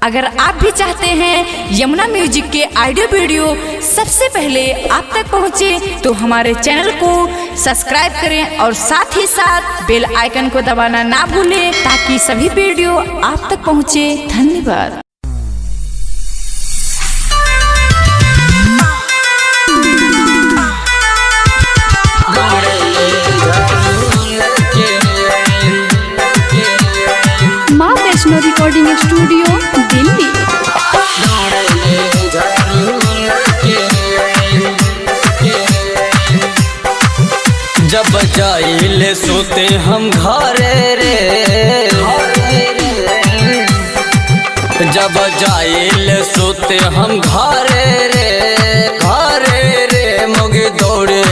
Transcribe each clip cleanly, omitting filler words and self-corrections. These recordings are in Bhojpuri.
अगर आप भी चाहते हैं यमुना म्यूजिक के ऑडियो वीडियो सबसे पहले आप तक पहुंचे तो हमारे चैनल को सब्सक्राइब करें और साथ ही साथ बेल आइकन को दबाना ना भूलें ताकि सभी वीडियो आप तक पहुंचे। धन्यवाद। माँ वैष्णो रिकॉर्डिंग स्टूडियो दिल्ली। जब जाइले सोते हम घरे रे, जब जाइले सोते हम घरे रे मोगे दौड़े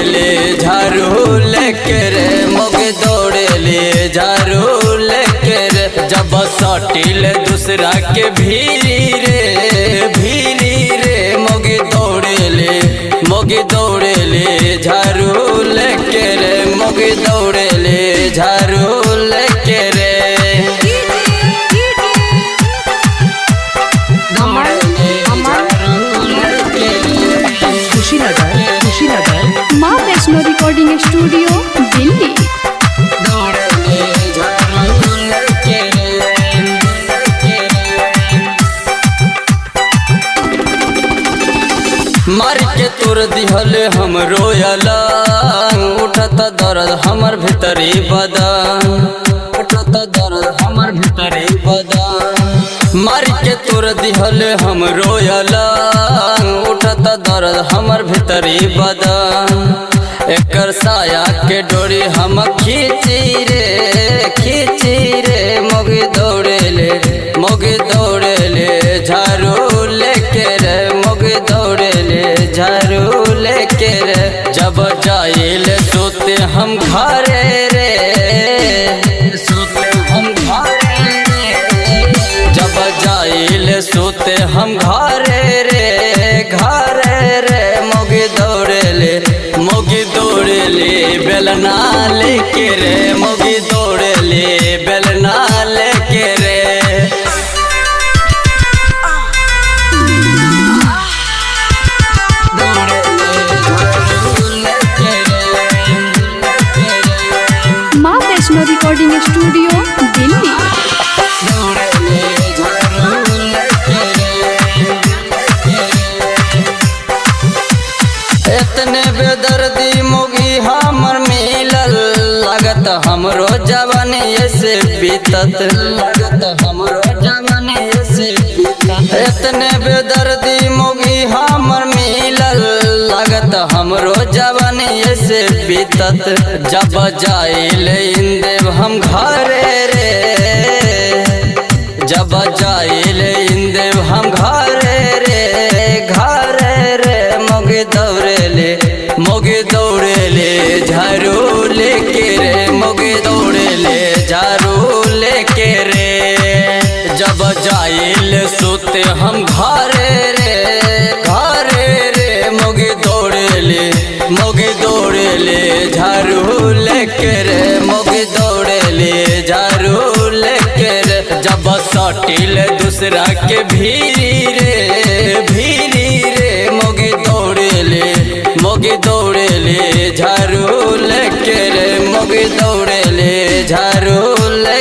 ले झाड़ू लेके रे, मोगे दौड़े ले झाड़ू लेके रे। जब सटिल दूसरा के भीरी रे मोगे दौड़े ले झाड़ू लेके रे, मोगे दौड़े ले झाड़ू लेके रे। कुशीनगर माँ वैष्णो रिकॉर्डिंग स्टूडियो दिल्ली। मार के तोर दिहल हम रोयला, उठत दर्द हमर भीतरी बदन, उठत दर्द हमर भीतरी बदन। मार के तोर दिहल हम रोयला, उठत दर्द हमर भीतरी बदन। एकर साया के डोरी हम खींची रे मोगे दौड़े ले झाड़ू लेके रे, मोगे दौड़े ले झाड़ू लेके रे। जब जाइले सोते हम घरे रे, जब जाइले सोते हम घरे रे मोगे दौड़े ले बेलना लेके रे, मोगे दौड़े ले बेलना लेके रे। माँ वैष्णो रिकॉर्डिंग स्टूडियो दिल्ली। इतने बेदर्दी मोगी हमर मिलल, लागत हमरो जवानी से बीतत, लागत हमरो जवानी से बीतत। इतने बेदर्दी मोगी हमर मिलल, लागत हमरो जवानी से बीतत। जब जाइले इंदेव हम घरे रे, जब जाइले इंदेव हम घरे रे मोगे दौड़े ले झाड़ू लेके रे, मोगे दौड़े ले झाड़ू लेके रे। जब जाइले सोते हम घरे रे मोगे दौड़े ले झाड़ू लेके रे, मोगे दौड़े ले झाड़ू लेके रे। जब सटिल दूसरा के भीरी रे मोगे दौड़े ले झाड़ू लेके रे, मोगे दौड़े ले झाड़ू ले।